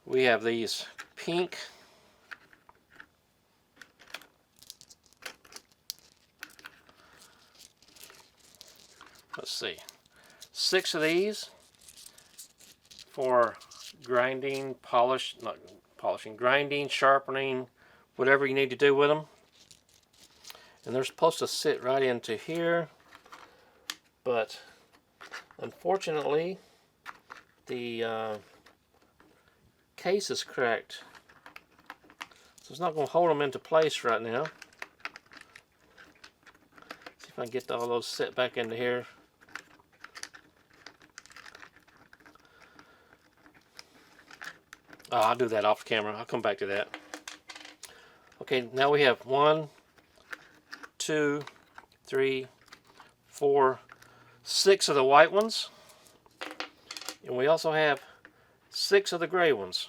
We have these pink. Let's see. 6 of these for grinding, not polishing, grinding, sharpening, whatever you need to do with them. And they're supposed to sit right into here, but unfortunately the case is cracked, so it's not going to hold them into place right now. See if I can get all those set back into here. Oh, I'll do that off camera. I'll come back to that. Okay, now we have 1, 2, 3, 4, 6 of the white ones, and we also have 6 of the gray ones.